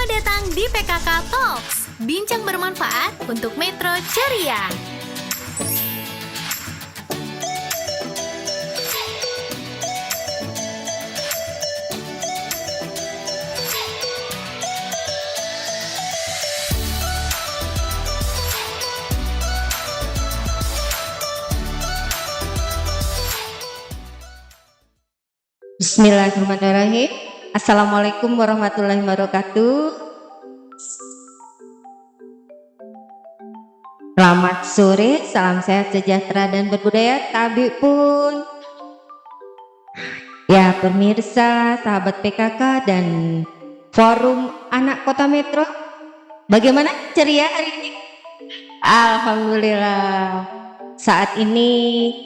Selamat datang di PKK Talks, bincang bermanfaat untuk Metro Ceria. Bismillahirrahmanirrahim. Assalamualaikum warahmatullahi wabarakatuh. Selamat sore, salam sehat, sejahtera, dan berbudaya. Tabik pun. Ya, pemirsa, sahabat PKK dan Forum Anak Kota Metro. Bagaimana ceria hari ini? Alhamdulillah. Saat ini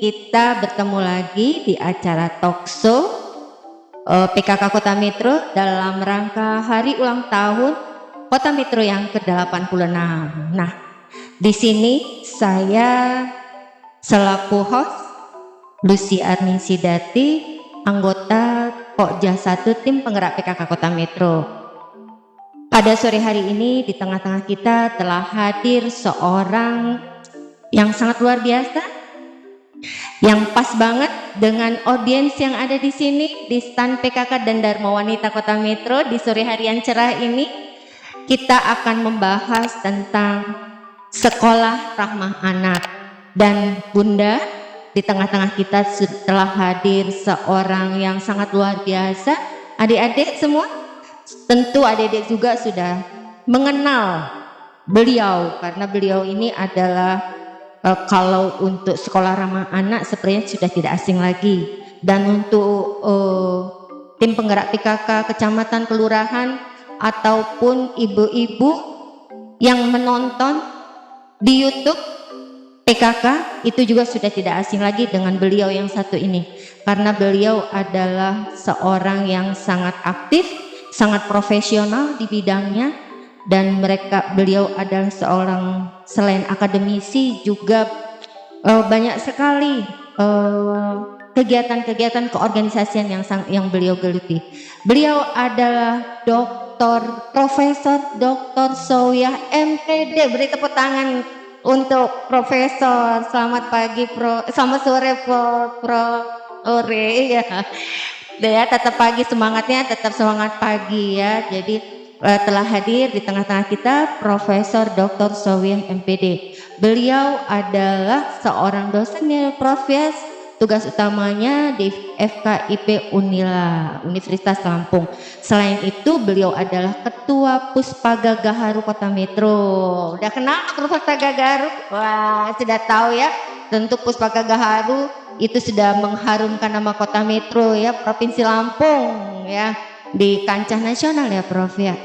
kita bertemu lagi di acara talkshow PKK Kota Metro dalam rangka hari ulang tahun Kota Metro yang ke-86. Nah, di sini saya selaku host Lucy Arningsidati, anggota Pokja 1 tim penggerak PKK Kota Metro. Pada sore hari ini di tengah-tengah kita telah hadir seorang yang sangat luar biasa, yang pas banget dengan audiens yang ada di sini di stand PKK dan Dharma Wanita Kota Metro. Di sore hari yang cerah ini kita akan membahas tentang sekolah ramah anak. Dan Bunda, di tengah-tengah kita setelah hadir seorang yang sangat luar biasa. Adik-adik semua, tentu adik-adik juga sudah mengenal beliau, karena beliau ini adalah kalau untuk sekolah ramah anak sepertinya sudah tidak asing lagi. Dan untuk tim penggerak PKK kecamatan, kelurahan, ataupun ibu-ibu yang menonton di YouTube PKK itu juga sudah tidak asing lagi dengan beliau yang satu ini, karena beliau adalah seorang yang sangat aktif, sangat profesional di bidangnya. Dan beliau adalah seorang, selain akademisi juga banyak sekali kegiatan-kegiatan keorganisasian yang beliau geluti. Beliau adalah Profesor Dr. Sowyah MPD. Beri tepuk tangan untuk Profesor. Selamat pagi selamat sore Ore ya. Ya, tetap pagi semangatnya, tetap semangat pagi ya. Jadi telah hadir di tengah-tengah kita Profesor Dr. Sowyah MPD. Beliau adalah seorang dosen Profes, tugas utamanya di FKIP Unila, Universitas Lampung. Selain itu beliau adalah Ketua Puspaga Gaharu Kota Metro. Udah kenal Puspaga Gaharu? Wah, sudah tahu ya. Tentu Puspaga Gaharu itu sudah mengharumkan nama Kota Metro ya, Provinsi Lampung ya, di kancah nasional ya Prof ya.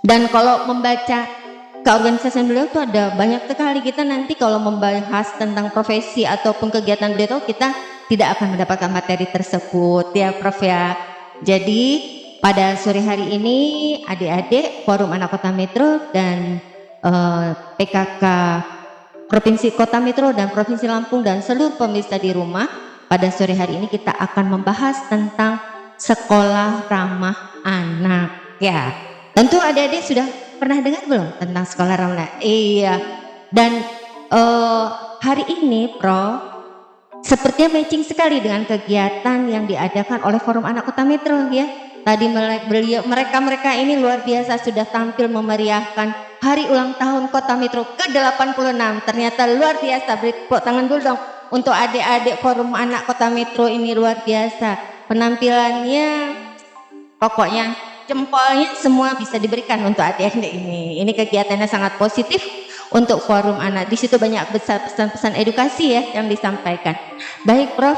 Dan kalau membaca keorganisasian beliau itu ada banyak sekali. Kita nanti kalau membahas tentang profesi ataupun kegiatan beliau, kita tidak akan mendapatkan materi tersebut ya Prof ya. Jadi pada sore hari ini adik-adik Forum Anak Kota Metro dan PKK Provinsi Kota Metro dan Provinsi Lampung dan seluruh pemirsa di rumah, pada sore hari ini kita akan membahas tentang sekolah ramah anak ya. Tentu adik-adik sudah pernah dengar belum tentang sekolah ramah anak? Iya. Dan hari ini Prof sepertinya matching sekali dengan kegiatan yang diadakan oleh Forum Anak Kota Metro ya. Tadi mereka ini luar biasa sudah tampil memeriahkan hari ulang tahun Kota Metro ke-86. Ternyata luar biasa. Beri tepuk tangan dulu dong untuk adik-adik Forum Anak Kota Metro ini, luar biasa. Penampilannya pokoknya jempolnya semua bisa diberikan untuk adik-adik ini. Ini kegiatannya sangat positif untuk Forum Anak. Di situ banyak besar pesan-pesan edukasi ya yang disampaikan. Baik Prof,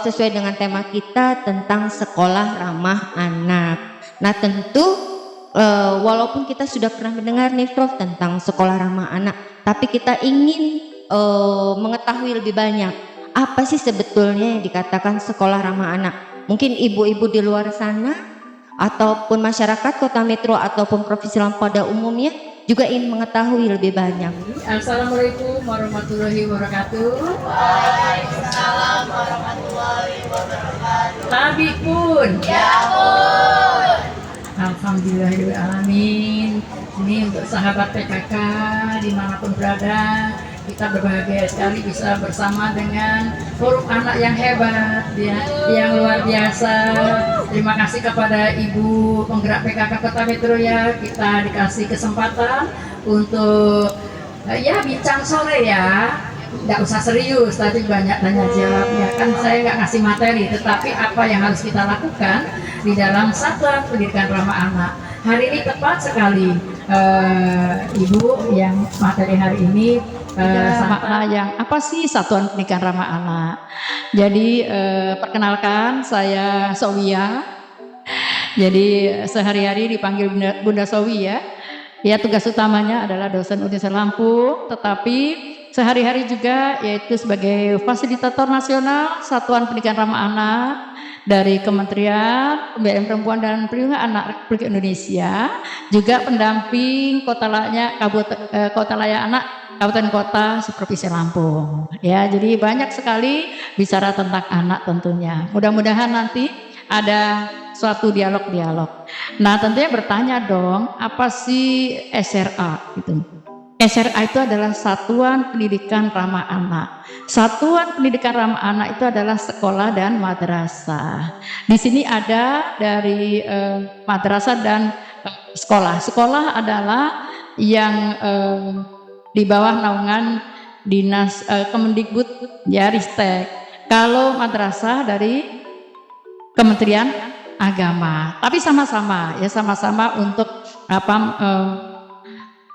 sesuai dengan tema kita tentang sekolah ramah anak. Nah tentu walaupun kita sudah pernah mendengar nih Prof tentang sekolah ramah anak, tapi kita ingin mengetahui lebih banyak apa sih sebetulnya yang dikatakan sekolah ramah anak. Mungkin ibu-ibu di luar sana ataupun masyarakat Kota Metro ataupun Provinsi Lampung pada umumnya juga ingin mengetahui lebih banyak. Assalamualaikum warahmatullahi wabarakatuh. Waalaikumsalam warahmatullahi wabarakatuh. Tabi pun. Ya pun. Alhamdulillah. Alhamdulillahirrahmanirrahim. Ini untuk sahabat PKK dimanapun berada, kita berbahagia sekali bisa bersama dengan forum anak yang hebat, ya, yang luar biasa. Terima kasih kepada Ibu penggerak PKK Kota Metro ya, kita dikasih kesempatan untuk ya bincang sore ya. Nggak usah serius, tadi banyak tanya jawab ya kan, saya nggak ngasih materi, tetapi apa yang harus kita lakukan di dalam satuan pendidikan ramah anak. Hari ini tepat sekali Ibu yang materi hari ini makna yang apa sih satuan pendidikan ramah anak. Jadi perkenalkan, saya Sowia. Jadi sehari-hari dipanggil Bunda Sowi ya. Ya, tugas utamanya adalah dosen Universitas Lampung, tetapi sehari-hari juga yaitu sebagai fasilitator nasional Satuan Pendidikan Ramah Anak dari Kementerian Pemberdayaan Perempuan dan Perlindungan Anak Republik Indonesia, juga pendamping kota layak anak kabupaten kota seprovinsi Lampung. Ya, jadi banyak sekali bicara tentang anak tentunya. Mudah-mudahan nanti ada suatu dialog-dialog. Nah, tentunya bertanya dong, apa sih SRA gitu? SRA itu adalah Satuan Pendidikan Ramah Anak. Satuan Pendidikan Ramah Anak itu adalah sekolah dan madrasah. Di sini ada dari madrasah dan sekolah. Sekolah adalah yang di bawah naungan Dinas Kemendikbud ya, Ristek. Kalau madrasah dari Kementerian Agama. Tapi sama-sama ya, sama-sama untuk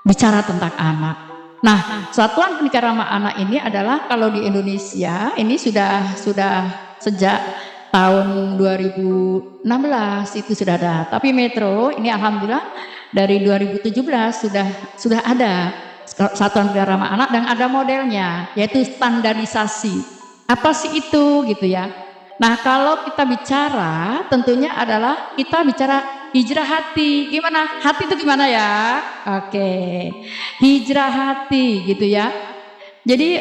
bicara tentang anak. Nah, Satuan Pendidikan Ramah Anak ini adalah kalau di Indonesia ini sudah sejak tahun 2016 itu sudah ada. Tapi Metro ini alhamdulillah dari 2017 sudah ada Satuan Pendidikan Ramah Anak dan ada modelnya, yaitu standarisasi. Apa sih itu gitu ya? Nah, kalau kita bicara tentunya adalah kita bicara hijrah hati. Gimana? Hati itu gimana ya? Oke. Hijrah hati gitu ya. Jadi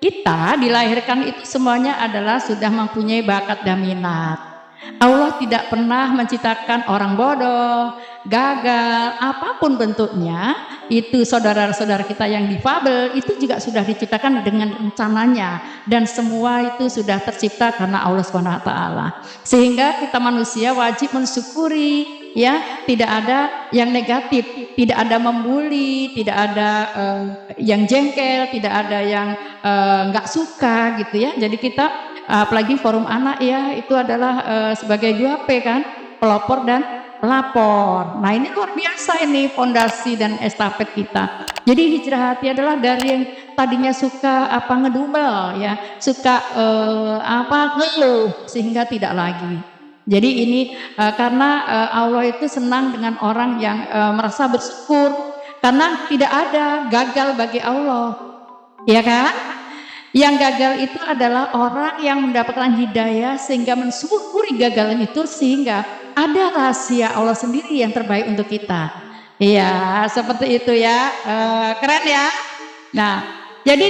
kita dilahirkan itu semuanya adalah sudah mempunyai bakat dan minat. Allah tidak pernah menciptakan orang bodoh, gagal, apapun bentuknya. Itu saudara-saudara kita yang difabel itu juga sudah diciptakan dengan rencananya, dan semua itu sudah tercipta karena Allah SWT. Sehingga kita manusia wajib mensyukuri ya, tidak ada yang negatif, tidak ada membuli, tidak ada yang jengkel, tidak ada yang nggak suka gitu ya. Jadi kita apalagi forum anak ya, itu adalah sebagai 2P kan, pelopor dan pelapor. Nah, ini luar biasa ini fondasi dan estafet kita. Jadi hijrah hati adalah dari yang tadinya suka ngedumel ya, suka ngeluh, sehingga tidak lagi. Jadi ini karena Allah itu senang dengan orang yang merasa bersyukur, karena tidak ada gagal bagi Allah, ya kan? Yang gagal itu adalah orang yang mendapatkan hidayah sehingga mensyukuri gagalan itu, sehingga ada rahasia Allah sendiri yang terbaik untuk kita. Iya, seperti itu ya. Keren ya. Nah, jadi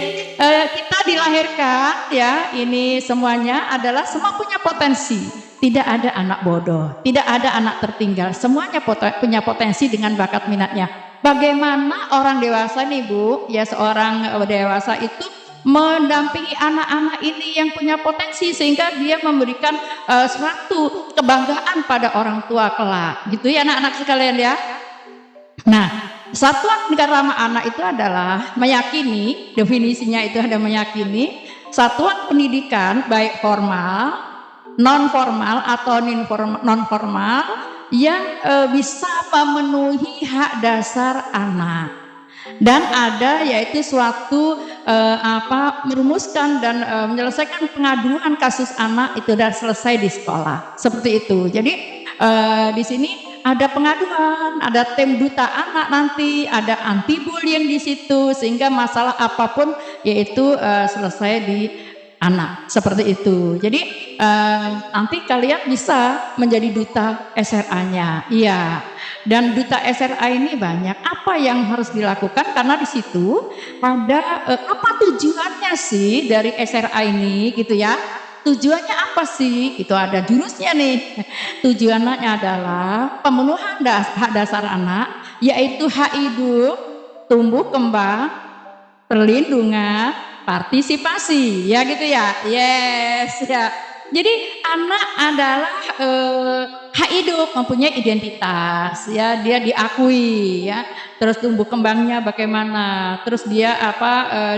kita dilahirkan ya, ini semuanya adalah semua punya potensi. Tidak ada anak bodoh, tidak ada anak tertinggal. Semuanya punya potensi dengan bakat minatnya. Bagaimana orang dewasa nih Bu, ya seorang dewasa itu mendampingi anak-anak ini yang punya potensi, sehingga dia memberikan suatu kebanggaan pada orang tua kelak, gitu ya anak-anak sekalian ya. Nah, Satuan Pendidikan Ramah Anak itu adalah meyakini, definisinya itu ada meyakini satuan pendidikan baik formal, non formal atau non formal yang bisa memenuhi hak dasar anak. Dan ada yaitu suatu merumuskan dan menyelesaikan pengaduan kasus anak itu sudah selesai di sekolah, seperti itu. Jadi di sini ada pengaduan, ada tim duta anak, nanti ada anti bullying di situ, sehingga masalah apapun yaitu selesai di anak, seperti itu. Jadi nanti kalian bisa menjadi duta SRA-nya, iya. Dan duta SRA ini banyak. Apa yang harus dilakukan? Karena di situ ada apa tujuannya sih dari SRA ini, gitu ya? tujuannya apa sih? Itu ada jurusnya nih. Tujuannya adalah pemenuhan hak dasar anak, yaitu hak hidup, tumbuh kembang, perlindungan, partisipasi, ya gitu ya. Yes, ya. Jadi anak adalah hak hidup, mempunyai identitas, ya, dia diakui, ya. Terus tumbuh kembangnya bagaimana? Terus dia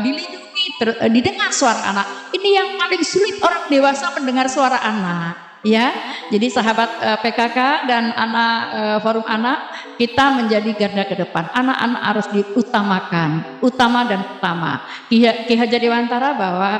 dilindungi, didengar suara anak. Ini yang paling sulit orang dewasa mendengar suara anak. Ya, jadi sahabat PKK dan anak forum anak, kita menjadi garda ke depan. Anak-anak harus diutamakan, utama dan utama. Ki Hajar Dewantara bahwa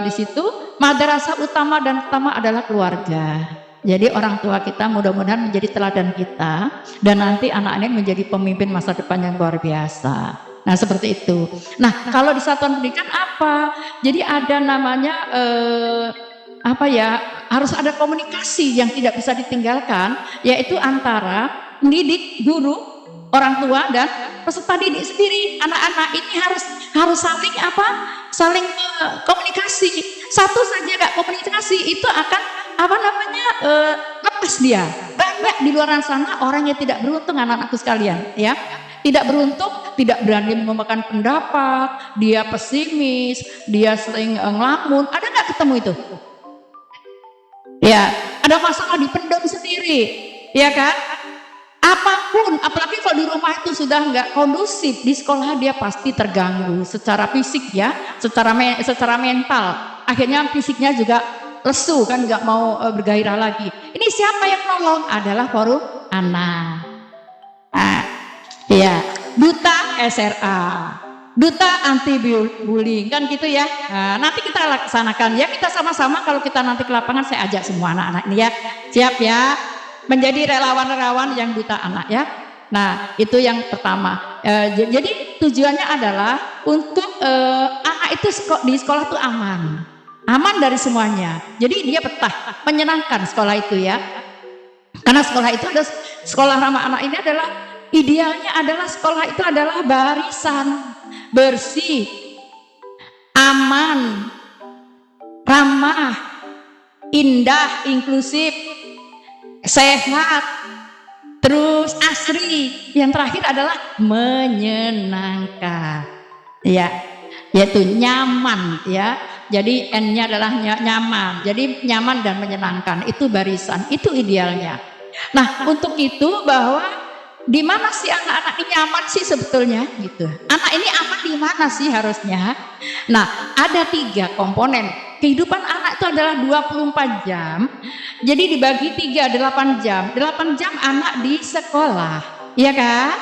di situ madrasah utama dan utama adalah keluarga. Jadi orang tua kita mudah-mudahan menjadi teladan kita, dan nanti anak ini menjadi pemimpin masa depan yang luar biasa. Nah seperti itu. Nah kalau di satuan pendidikan apa? Jadi ada namanya harus ada komunikasi yang tidak bisa ditinggalkan, yaitu antara pendidik, guru, orang tua dan peserta didik sendiri. Anak-anak ini harus saling komunikasi. Satu saja gak komunikasi itu akan lepas dia. Banyak di luar sana orang yang tidak beruntung, anak-anakku sekalian, ya. Tidak beruntung, tidak berani mengembangkan pendapat, dia pesimis, dia sering ngelamun. Ada nggak ketemu itu? Ya, ada masalah dipendam sendiri, ya kan? Apapun, apalagi kalau di rumah itu sudah nggak kondusif, di sekolah dia pasti terganggu secara fisik, ya, secara mental. Akhirnya fisiknya juga lesu, kan, nggak mau bergairah lagi. Ini siapa yang nolong? Adalah forum anak. Ya, duta SRA, duta anti bullying, kan gitu ya. Nah, nanti kita laksanakan ya, kita sama-sama. Kalau kita nanti ke lapangan, saya ajak semua anak-anak ini ya, siap ya, menjadi relawan-relawan yang duta anak ya. Nah itu yang pertama. Jadi tujuannya adalah untuk anak itu di sekolah itu aman dari semuanya. Jadi dia betah, menyenangkan sekolah itu ya. Karena sekolah itu ada, sekolah ramah anak ini adalah idealnya adalah sekolah itu adalah barisan, bersih, aman, ramah, indah, inklusif, sehat, terus asri. Yang terakhir adalah menyenangkan, ya, yaitu nyaman, ya. Jadi N-nya adalah nyaman. Jadi nyaman dan menyenangkan, itu barisan, itu idealnya. Nah untuk itu bahwa di mana sih anak-anak ini nyaman sih sebetulnya gitu. Anak ini aman di mana sih harusnya? Nah, ada 3 komponen. Kehidupan anak itu adalah 24 jam. Jadi dibagi 3, 8 jam. 8 jam anak di sekolah, iya kan?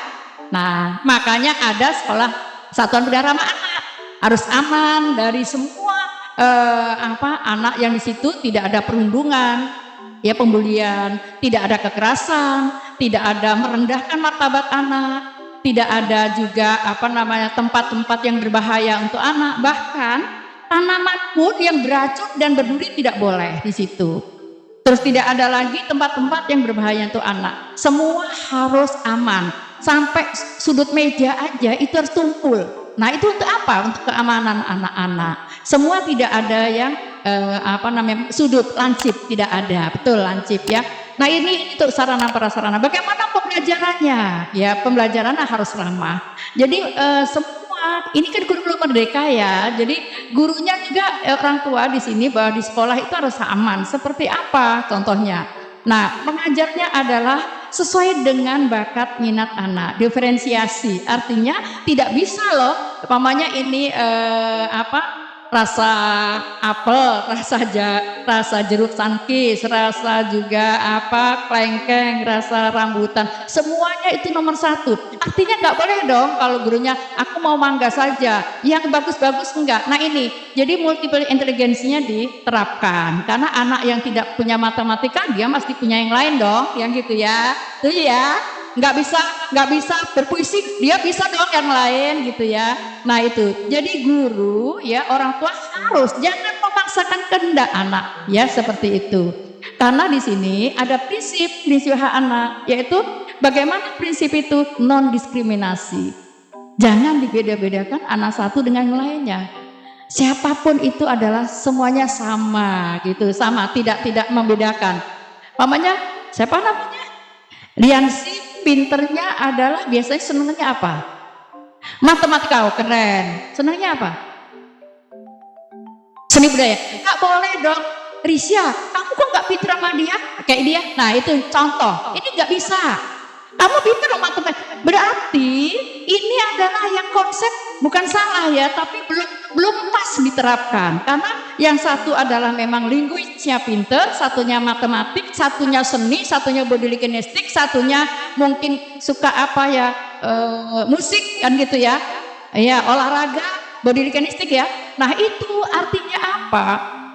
Nah, makanya ada sekolah satuan pendidikan ramah anak. Harus aman dari semua anak yang di situ, tidak ada perundungan, ya, pembulian, tidak ada kekerasan, tidak ada merendahkan martabat anak, tidak ada juga tempat-tempat yang berbahaya untuk anak. Bahkan tanaman pun yang beracun dan berduri tidak boleh di situ. Terus tidak ada lagi tempat-tempat yang berbahaya untuk anak. Semua harus aman. Sampai sudut meja aja itu harus tumpul. Nah itu untuk apa? Untuk keamanan anak-anak. Semua tidak ada yang sudut lancip, tidak ada. Betul, lancip ya. Nah ini untuk sarana prasarana. Bagaimana pembelajarannya? Ya, pembelajarannya harus ramah. Jadi semua ini kan kurikulum merdeka ya. Jadi gurunya juga orang tua di sini bahwa di sekolah itu harus aman. Seperti apa contohnya? Nah, mengajarnya adalah sesuai dengan bakat minat anak, diferensiasi. Artinya tidak bisa loh, umpamanya ini rasa apel, rasa jeruk sankis, rasa juga klengkeng, rasa rambutan, semuanya itu nomor 1. Artinya nggak boleh dong kalau gurunya aku mau mangga saja, yang bagus-bagus enggak. Nah ini jadi multiple inteligensinya diterapkan, karena anak yang tidak punya matematika dia mesti punya yang lain dong, yang gitu ya, tuh ya. Nggak bisa berpuisi, dia bisa dong yang lain gitu ya. Nah itu jadi guru ya, orang tua harus jangan memaksakan kehendak anak ya, seperti itu. Karena di sini ada prinsip hak anak, yaitu bagaimana prinsip itu non diskriminasi. Jangan dibeda-bedakan anak satu dengan yang lainnya. Siapapun itu adalah semuanya sama gitu, sama, tidak membedakan. Mamanya siapa namanya? Liansi, pinternya adalah biasanya senangnya apa? Matematika. Oh, keren. Senangnya apa? Seni budaya. Nggak boleh dong. Risya, kamu kok nggak pinter sama dia? Kayak dia. Nah itu contoh. Ini nggak bisa. Kamu pinter dong matematika. Berarti ini adalah yang konsep bukan salah ya, tapi belum pas diterapkan. Karena yang satu adalah memang linguisnya pinter, satunya matematik, satunya seni, satunya body kinestik, satunya mungkin suka apa ya, musik kan gitu ya. Ya, olahraga, body kinestik ya. Nah, itu artinya apa?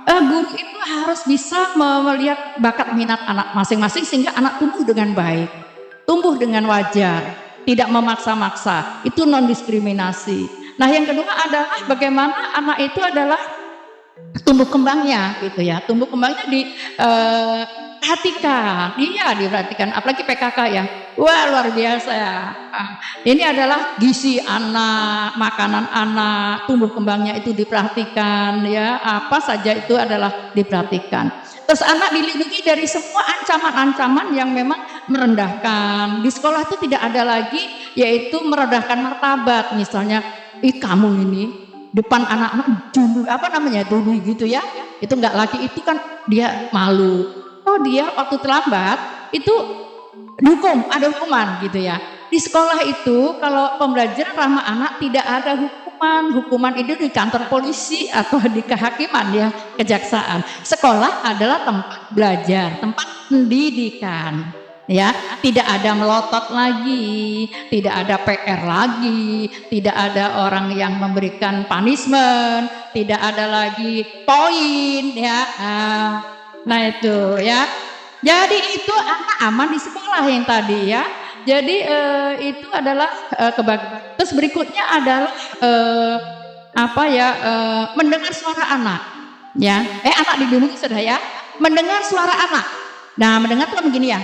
Guru itu harus bisa melihat bakat minat anak masing-masing sehingga anak tumbuh dengan baik, tumbuh dengan wajar, tidak memaksa-maksa. Itu non diskriminasi. Nah, yang kedua adalah bagaimana anak itu adalah tumbuh kembangnya gitu ya. Tumbuh kembangnya diperhatikan. Iya, diperhatikan. Apalagi PKK ya. Wah, luar biasa ya. Ini adalah gizi anak, makanan anak, tumbuh kembangnya itu diperhatikan ya. Apa saja itu adalah diperhatikan. Terus anak dilindungi dari semua ancaman-ancaman yang memang merendahkan. Di sekolah itu tidak ada lagi yaitu merendahkan martabat. Misalnya, kamu ini depan anak-anak dulu dulu gitu ya. Itu enggak lagi, itu kan dia malu. Oh, dia waktu terlambat itu dihukum, ada hukuman gitu ya. Di sekolah itu kalau pembelajaran ramah anak tidak ada hukuman itu di kantor polisi atau di kehakiman ya, kejaksaan. Sekolah adalah tempat belajar, tempat pendidikan. Ya, tidak ada melotot lagi, tidak ada PR lagi, tidak ada orang yang memberikan punishment, tidak ada lagi poin ya. Nah itu ya. Jadi itu anak aman di sekolah yang tadi ya. Jadi itu adalah kebahagiaan. Terus berikutnya adalah mendengar suara anak. Ya, anak dibimbing sudah ya. Mendengar suara anak. Nah, mendengar tuh begini ya.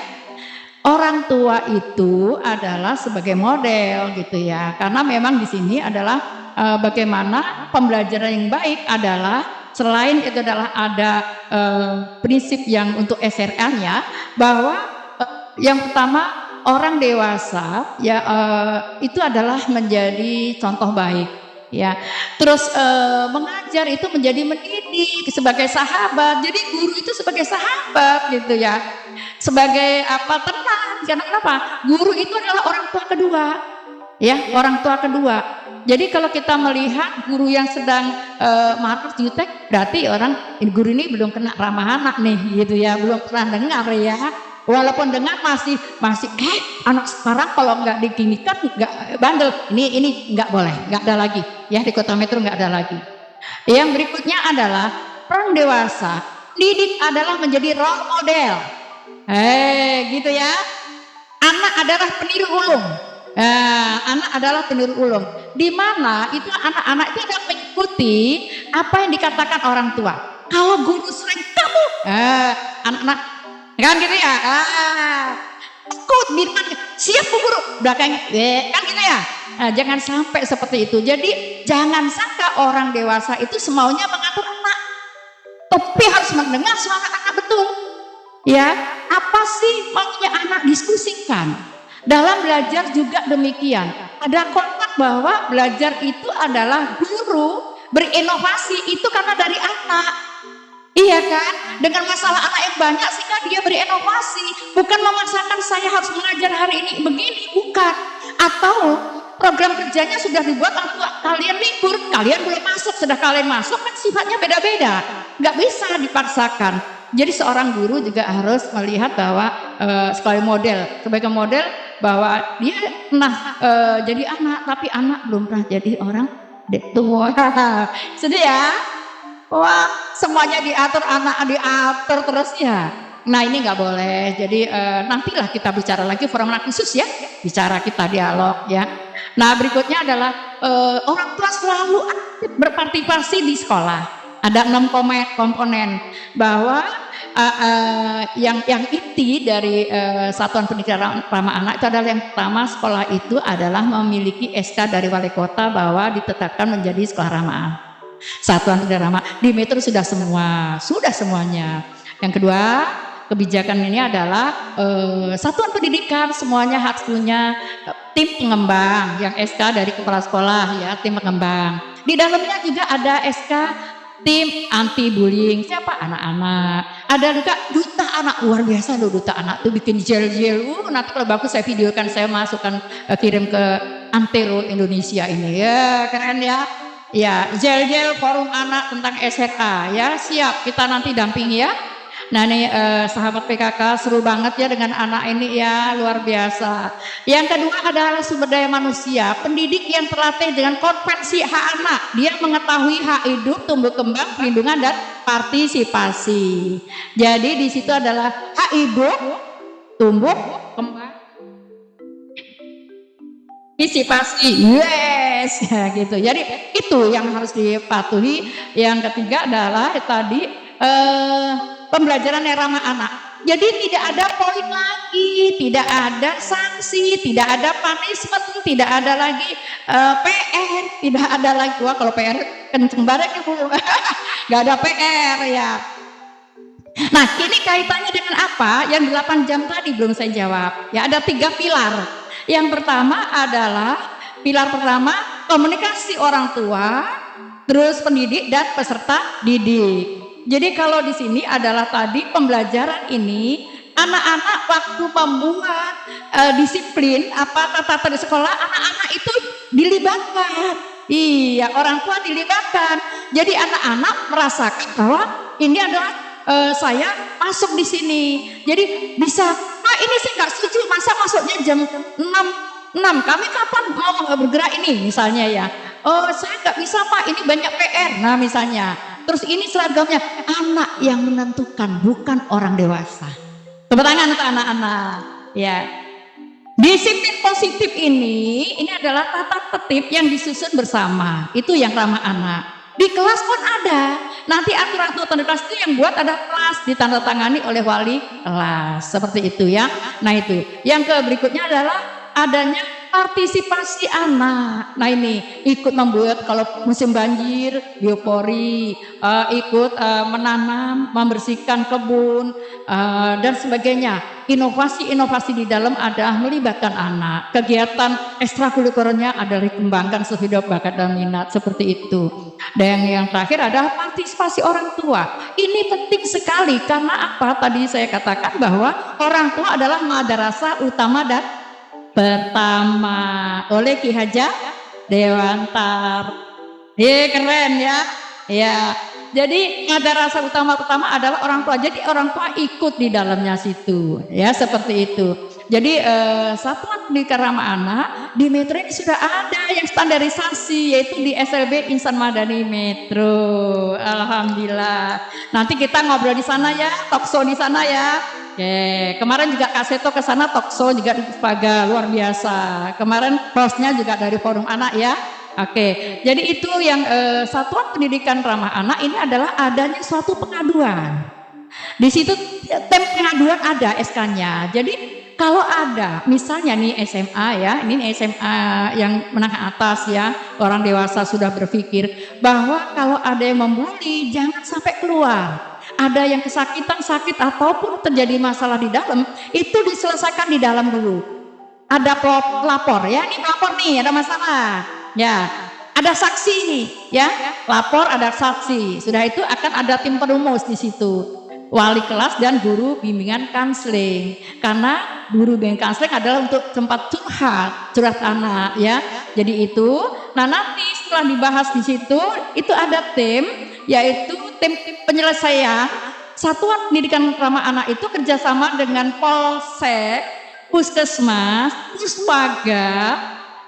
Orang tua itu adalah sebagai model gitu ya, karena memang di sini adalah bagaimana pembelajaran yang baik adalah selain itu adalah ada prinsip yang untuk SRA-nya bahwa yang pertama orang dewasa ya itu adalah menjadi contoh baik ya. Terus mengajar itu menjadi mendidik sebagai sahabat. Jadi guru itu sebagai sahabat gitu ya. Sebagai tenang. Karena kenapa? Guru itu adalah orang tua kedua. Ya, orang tua kedua. Jadi kalau kita melihat guru yang sedang marah jutek, berarti guru ini belum kena ramah anak nih gitu ya, belum pernah dengar ya. Walaupun dengar masih anak sekarang kalau nggak diginikan nggak bandel. Ini nggak boleh, nggak ada lagi ya, di Kota Metro nggak ada lagi. Yang berikutnya adalah orang dewasa didik adalah menjadi role model. Gitu ya. Anak adalah peniru ulung. Anak adalah peniru ulung. Di mana itu anak-anak itu adalah mengikuti apa yang dikatakan orang tua. Kalau guru sering kamu, anak-anak kan gitu ya. Takut di depan, siap Bu Guru, belakangnya kan gitu ya. Jangan sampai seperti itu. Jadi jangan sangka orang dewasa itu semaunya mengatur anak. Tapi harus mendengar suara anak betul. Ya, apa sih maunya anak, diskusikan. Dalam belajar juga demikian. Ada kontrak bahwa belajar itu adalah guru berinovasi itu karena dari anak. Iya kan? Dengan masalah anak yang banyak sehingga dia berinovasi. Bukan memaksakan saya harus mengajar hari ini begini, bukan. Atau program kerjanya sudah dibuat untuk kalian libur, kalian belum masuk, sudah kalian masuk kan sifatnya beda-beda. Nggak bisa dipaksakan. Jadi seorang guru juga harus melihat bahwa sebagai model bahwa dia pernah jadi anak, tapi anak belum pernah jadi orang tua. Sedih ya? Wah, semuanya diatur, anak diatur terus ya. Nah ini nggak boleh. Jadi nantilah kita bicara lagi forum anak khusus ya, bicara kita dialog ya. Nah berikutnya adalah orang tua selalu aktif berpartisipasi di sekolah. Ada 6 komponen bahwa yang inti dari Satuan Pendidikan Ramah Anak itu adalah yang pertama, sekolah itu adalah memiliki SK dari wali kota bahwa ditetapkan menjadi sekolah ramah anak. Satuan Pendidikan Ramah di Metro sudah semuanya. Yang kedua, kebijakan ini adalah satuan pendidikan semuanya harus punya tim pengembang yang SK dari kepala sekolah ya, tim pengembang. Di dalamnya juga ada SK tim anti bullying. Siapa? Anak-anak. Ada juga duta anak, luar biasa loh duta anak tuh bikin gel-gel. Nanti kalau bagus saya videokan, saya masukkan kirim ke Antero Indonesia ini ya, keren ya. Ya, gel-gel forum anak tentang SRA ya, siap kita nanti dampingi ya. Nah nih sahabat PKK seru banget ya dengan anak ini ya, luar biasa. Yang kedua adalah sumber daya manusia, pendidik yang terlatih dengan konvensi hak anak. Dia mengetahui hak hidup, tumbuh kembang, perlindungan dan partisipasi. Jadi di situ adalah hak hidup, tumbuh kembang, partisipasi. Yes, ya gitu. Jadi itu yang harus dipatuhi. Yang ketiga adalah tadi pembelajaran yang ramah anak. Jadi tidak ada poin lagi, tidak ada sanksi, tidak ada punishment, tidak ada lagi PR, tidak ada lagi. Wah kalau PR kenceng banget ya Bu. Gak ada PR ya. Nah ini kaitannya dengan apa? Yang 8 jam tadi belum saya jawab. Ya ada 3 pilar. Yang pertama adalah pilar pertama komunikasi orang tua, terus pendidik dan peserta didik. Jadi kalau di sini adalah tadi pembelajaran ini anak-anak waktu membuat disiplin apa tata di sekolah, anak-anak itu dilibatkan. Iya, orang tua dilibatkan. Jadi anak-anak merasakan bahwa ini adalah saya masuk di sini. Jadi bisa, Pak ini saya nggak setuju, masa masuknya jam 6. Kami kapan mau bergerak ini misalnya ya. Oh saya nggak bisa Pak, ini banyak PR. Nah misalnya. Terus ini seragamnya anak yang menentukan, bukan orang dewasa. Tepuk tangan untuk anak-anak. Ya. Disiplin positif ini adalah tata tertib yang disusun bersama. Itu yang ramah anak. Di kelas pun ada. Nanti aturan kelas itu yang buat ada kelas ditandatangani oleh wali kelas. Seperti itu ya. Nah itu. Yang berikutnya adalah adanya partisipasi anak. Nah ini ikut membuat kalau musim banjir biopori, ikut menanam, membersihkan kebun dan sebagainya. Inovasi-inovasi di dalam adalah melibatkan anak. Kegiatan ekstrakurikulernya adalah dikembangkan sesuai bakat dan minat seperti itu. Dan yang terakhir adalah partisipasi orang tua. Ini penting sekali karena apa? Tadi saya katakan bahwa orang tua adalah madrasah utama dan pertama oleh Ki Hajar Dewantar. Keren ya. Ya. Jadi madrasah utama pertama adalah orang tua. Jadi orang tua ikut di dalamnya situ. Ya, seperti itu. Jadi satuan pendidikan ramah anak di Metro ini sudah ada yang standarisasi, yaitu di SLB Insan Madani Metro. Alhamdulillah. Nanti kita ngobrol di sana ya, talkshow di sana ya. Oke, kemarin juga Kak Seto ke sana talkshow juga di Puspaga, luar biasa. Kemarin hostnya juga dari Forum Anak ya. Oke, jadi itu yang satuan pendidikan ramah anak ini adalah adanya suatu pengaduan. Di situ tem pengaduan ada SK-nya. Jadi kalau ada misalnya nih SMA ya, ini SMA yang menengah atas ya, orang dewasa sudah berpikir bahwa kalau ada yang membuli jangan sampai keluar. Ada yang kesakitan, sakit ataupun terjadi masalah di dalam, itu diselesaikan di dalam dulu. Ada pelapor ya, ini pelapor nih ada masalah. Ya, ada saksi nih ya, lapor ada saksi. Sudah itu akan ada tim perumus di situ. Wali kelas dan guru bimbingan kanseling. Karena guru bimbingan kanseling adalah untuk tempat curhat anak ya. Jadi itu, nah nanti setelah dibahas di situ, itu ada tim, yaitu tim penyelesaian. Satuan pendidikan ramah anak itu kerjasama dengan Polsek, Puskesmas, Puspaga,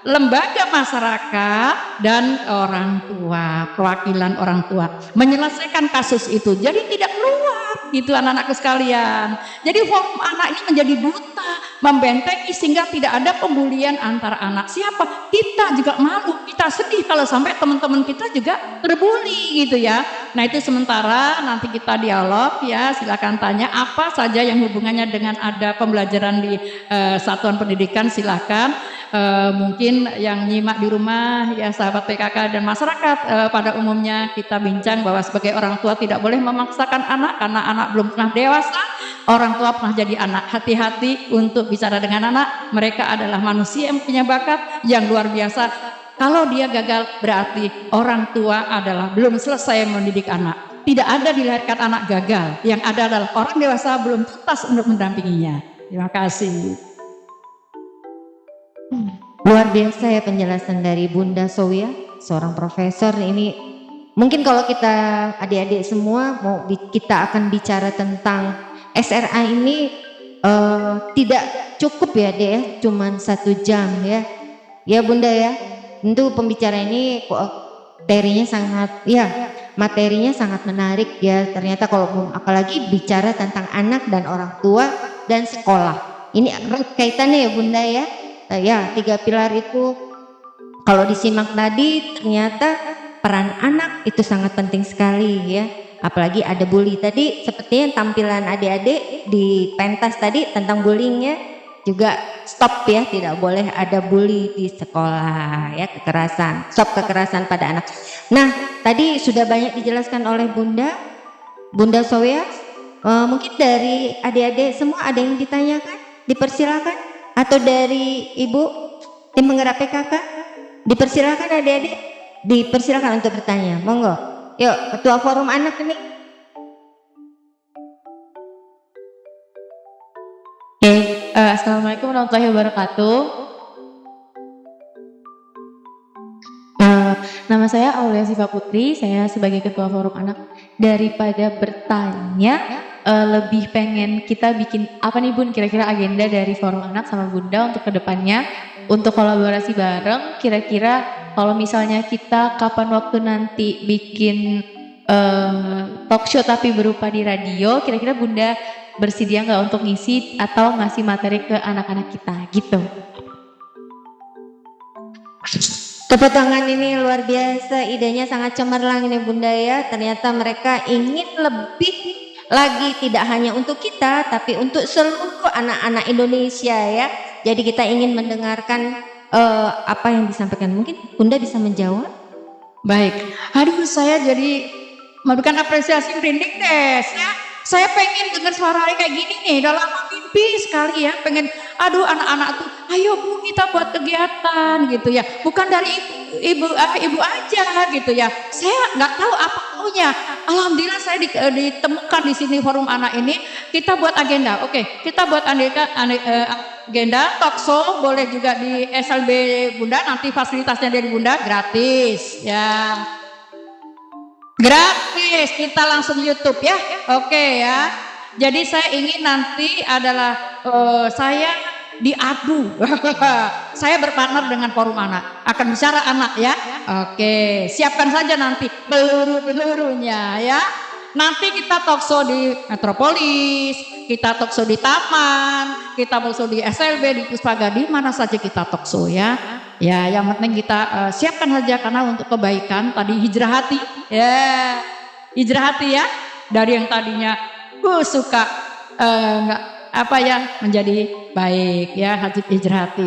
lembaga masyarakat dan orang tua, perwakilan orang tua menyelesaikan kasus itu. Jadi tidak keluar gitu anak-anakku sekalian. Jadi forum anak ini menjadi duta, membentengi sehingga tidak ada pembulian antara anak. Siapa? Kita juga malu, kita sedih kalau sampai teman-teman kita juga terbuli gitu ya. Nah itu sementara, nanti kita dialog ya, silakan tanya apa saja yang hubungannya dengan ada pembelajaran di satuan pendidikan, silakan. Mungkin yang nyimak di rumah ya sahabat PKK dan masyarakat pada umumnya kita bincang bahwa sebagai orang tua tidak boleh memaksakan anak karena anak belum pernah dewasa. Orang tua pernah jadi anak. Hati-hati untuk bicara dengan anak. Mereka adalah manusia yang punya bakat yang luar biasa. Kalau dia gagal berarti orang tua adalah belum selesai mendidik anak. Tidak ada dilahirkan anak gagal. Yang ada adalah orang dewasa belum tuntas untuk mendampinginya. Terima kasih. Luar biasa ya penjelasan dari Bunda Sowia, seorang profesor. Ini mungkin kalau kita adik-adik semua kita akan bicara tentang SRA ini tidak cukup ya Dek ya, cuman 1 jam ya. Ya Bunda ya. Tentu pembicara ini materinya sangat menarik ya. Ternyata kalau apalagi bicara tentang anak dan orang tua dan sekolah. Ini erat kaitannya ya Bunda ya. Ya 3 pilar itu kalau disimak tadi ternyata peran anak itu sangat penting sekali ya. Apalagi ada bully tadi, sepertinya tampilan adik-adik di pentas tadi tentang bullyingnya juga stop ya, tidak boleh ada bully di sekolah ya, kekerasan, stop kekerasan pada anak. Nah tadi sudah banyak dijelaskan oleh Bunda Sowia. Mungkin dari adik-adik semua ada yang ditanyakan, dipersilakan. Atau dari Ibu tim penggerak PKK, dipersilakan adik-adik, dipersilakan untuk bertanya, monggo. Yuk ketua forum anak ini. Assalamualaikum warahmatullahi wabarakatuh. Nama saya Aulia Siva Putri, saya sebagai ketua forum anak. Daripada bertanya, lebih pengen kita bikin apa nih Bun, kira-kira agenda dari forum anak sama Bunda untuk kedepannya, untuk kolaborasi bareng. Kira-kira kalau misalnya kita kapan waktu nanti bikin talk show tapi berupa di radio, kira-kira Bunda bersedia nggak untuk ngisi atau ngasih materi ke anak-anak kita gitu? Tepuk tangan ini luar biasa, idenya sangat cemerlang ini Bunda ya. Ternyata mereka ingin lebih lagi, tidak hanya untuk kita tapi untuk seluruh anak-anak Indonesia ya. Jadi kita ingin mendengarkan apa yang disampaikan. Mungkin Bunda bisa menjawab. Baik, aduh saya jadi memberikan apresiasi merinding deh ya. Saya pengen dengar suara kayak gini nih, dalam mimpi sekali ya, pengen aduh anak-anak tuh ayo Bu kita buat kegiatan gitu ya, bukan dari ibu aja gitu ya. Saya nggak tahu apa maunya. Alhamdulillah saya ditemukan di sini forum anak ini. Kita buat agenda, oke, kita buat agenda talk show, boleh juga di SLB Bunda, nanti fasilitasnya dari Bunda gratis ya. Gratis, kita langsung YouTube ya, oke ya. Jadi saya ingin nanti adalah saya diadu, saya berpartner dengan forum anak, akan bicara anak ya. Oke, siapkan saja nanti peluru-pelurunya ya. Nanti kita talk show di Metropolis, kita talk show di Taman, kita talk show di SLB, di Puspaga, di mana saja kita talk show ya. Ya, yang penting kita siapkan saja karena untuk kebaikan tadi hijrah hati. Ya, hijrah hati ya. Dari yang tadinya suka nggak apa ya menjadi baik ya, hijrah hati.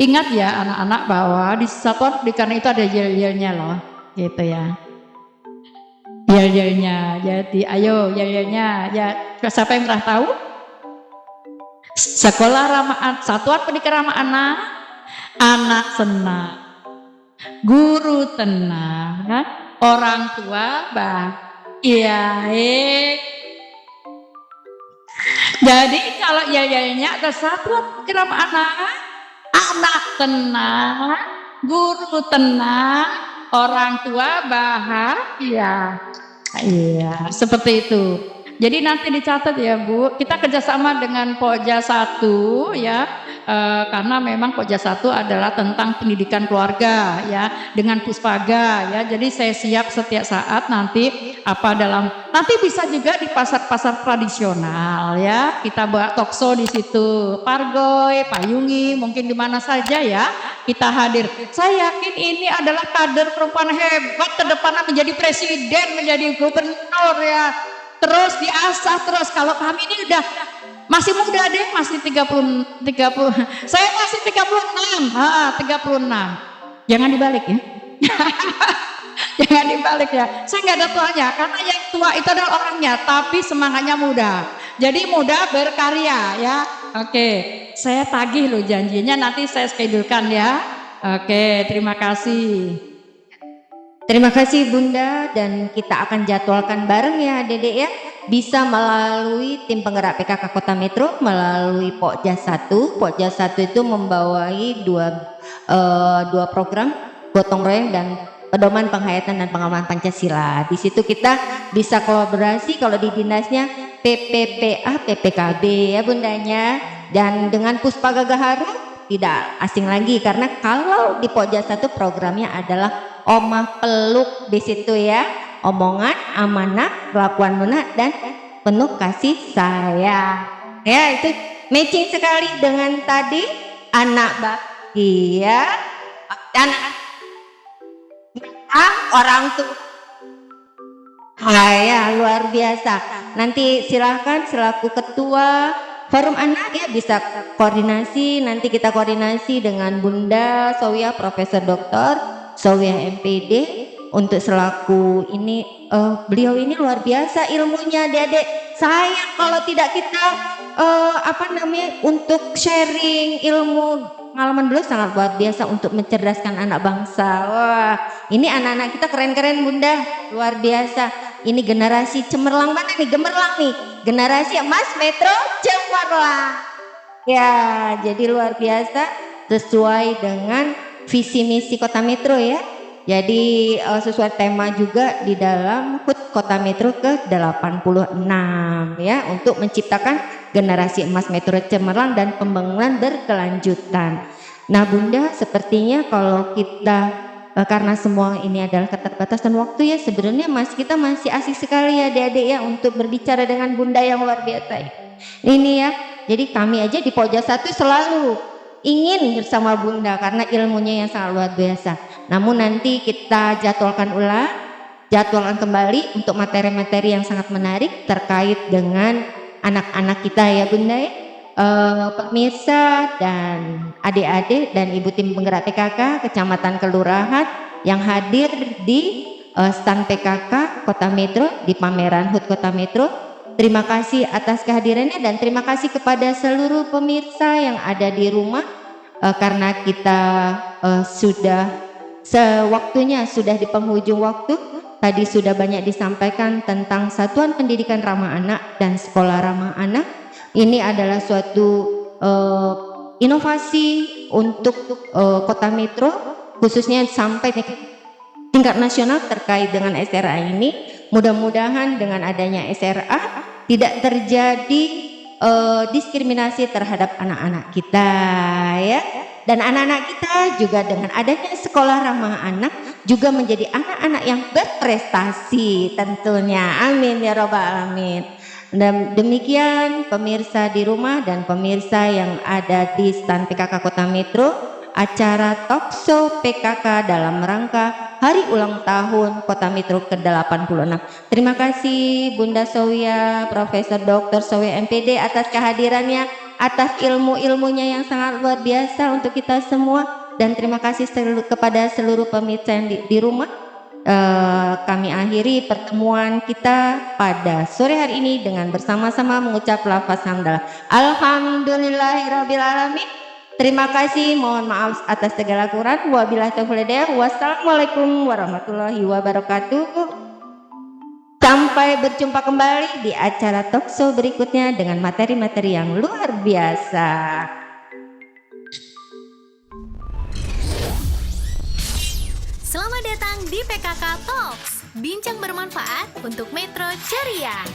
Ingat ya anak-anak bahwa di satuan pendidikan itu ada yel-yelnya loh, gitu ya. Yel-yelnya, jadi ayo yel-yelnya ya. Siapa yang pernah tahu? Sekolah ramah satuan pendidikan ramah anak senang, guru tenang, kan? Orang tua bahagia. Jadi kalau yel-yelnya ada satuan pendidikan ramah anak tenang, guru tenang, orang tua bahagia. Iya, seperti itu. Jadi nanti dicatat ya Bu, kita kerjasama dengan Pokja 1 ya, karena memang Pokja 1 adalah tentang pendidikan keluarga ya dengan Puspaga ya. Jadi saya siap setiap saat nanti nanti bisa juga di pasar-pasar tradisional ya. Kita buat talkshow di situ, Pargoy, Payungi, mungkin di mana saja ya kita hadir. Saya yakin ini adalah kader perempuan hebat ke depannya menjadi presiden, menjadi gubernur ya. Terus diasah terus. Kalau kami ini udah masih muda deh, masih 30. Saya masih 36. 36. Jangan dibalik ya. Jangan dibalik ya. Saya nggak ada tuanya karena yang tua itu adalah orangnya, tapi semangatnya muda. Jadi muda berkarya ya. Oke, saya tagih loh janjinya, nanti saya schedulekan ya. Oke, terima kasih. Terima kasih Bunda, dan kita akan jadwalkan bareng ya Dedek ya. Bisa melalui tim penggerak PKK Kota Metro, melalui Pokja 1. Pokja 1 itu membawai dua program, gotong royong dan pedoman penghayatan dan pengawalan Pancasila. Di situ kita bisa kolaborasi kalau di dinasnya PPPA, PPKB ya Bundanya. Dan dengan Puspaga Gaharu tidak asing lagi, karena kalau di Pokja 1 programnya adalah Omah Peluk di situ ya, omongan, amanah, kelakuan lunak dan penuh kasih sayang. Ya, itu matching sekali dengan tadi anak bakti ya. Anak orang tua. Ya, luar biasa. Nanti silahkan selaku ketua Forum Anak ya bisa koordinasi, nanti kita koordinasi dengan Bunda Sowia Profesor Dr. Sowia MPD untuk selaku ini. Beliau ini luar biasa ilmunya Dedek. Sayang kalau tidak kita untuk sharing ilmu, pengalaman beliau sangat luar biasa untuk mencerdaskan anak bangsa. Wah, ini anak-anak kita keren-keren Bunda, luar biasa. Ini generasi cemerlang mana nih? Gemerlang nih, generasi Emas Metro Cemerlang. Ya, jadi luar biasa sesuai dengan visi misi Kota Metro ya. Jadi sesuai tema juga di dalam HUT Kota Metro ke-86 ya, untuk menciptakan generasi emas Metro Cemerlang dan pembangunan berkelanjutan. Nah Bunda, sepertinya kalau kita karena semua ini adalah keterbatasan waktu ya, sebenarnya kita masih asik sekali ya adik-adik ya untuk berbicara dengan Bunda yang luar biasa ini ya. Jadi kami aja di Pokja 1 selalu ingin bersama Bunda karena ilmunya yang sangat luar biasa. Namun nanti kita jadwalkan kembali untuk materi-materi yang sangat menarik terkait dengan anak-anak kita ya Bunda ya. Pemirsa dan adik-adik dan ibu tim penggerak PKK kecamatan kelurahan yang hadir di stand PKK Kota Metro di pameran HUT Kota Metro, terima kasih atas kehadirannya dan terima kasih kepada seluruh pemirsa yang ada di rumah karena kita sudah sewaktunya sudah di penghujung waktu. Tadi sudah banyak disampaikan tentang Satuan Pendidikan Ramah Anak dan Sekolah Ramah Anak. Ini adalah suatu inovasi untuk Kota Metro, khususnya sampai tingkat nasional terkait dengan SRA ini. Mudah-mudahan dengan adanya SRA tidak terjadi diskriminasi terhadap anak-anak kita ya. Dan anak-anak kita juga dengan adanya sekolah ramah anak juga menjadi anak-anak yang berprestasi tentunya. Amin ya robbal alamin. Dan demikian pemirsa di rumah dan pemirsa yang ada di stand PKK Kota Metro, acara talkshow PKK dalam rangka Hari Ulang Tahun Kota Metro ke-86. Terima kasih Bunda Sowia, Profesor Dr. Sowia MPD atas kehadirannya, atas ilmu-ilmunya yang sangat luar biasa untuk kita semua, dan terima kasih kepada seluruh pemirsa yang di rumah. Kami akhiri pertemuan kita pada sore hari ini dengan bersama-sama mengucap lafaz hamdalah. Alhamdulillahirabbil alamin. Terima kasih, mohon maaf atas segala kekurangan. Wabillahi taufiq wal hidayah. Wassalamualaikum warahmatullahi wabarakatuh. Sampai berjumpa kembali di acara talkshow berikutnya dengan materi-materi yang luar biasa. Selamat datang di PKK Talks, bincang bermanfaat untuk Metro Ceria.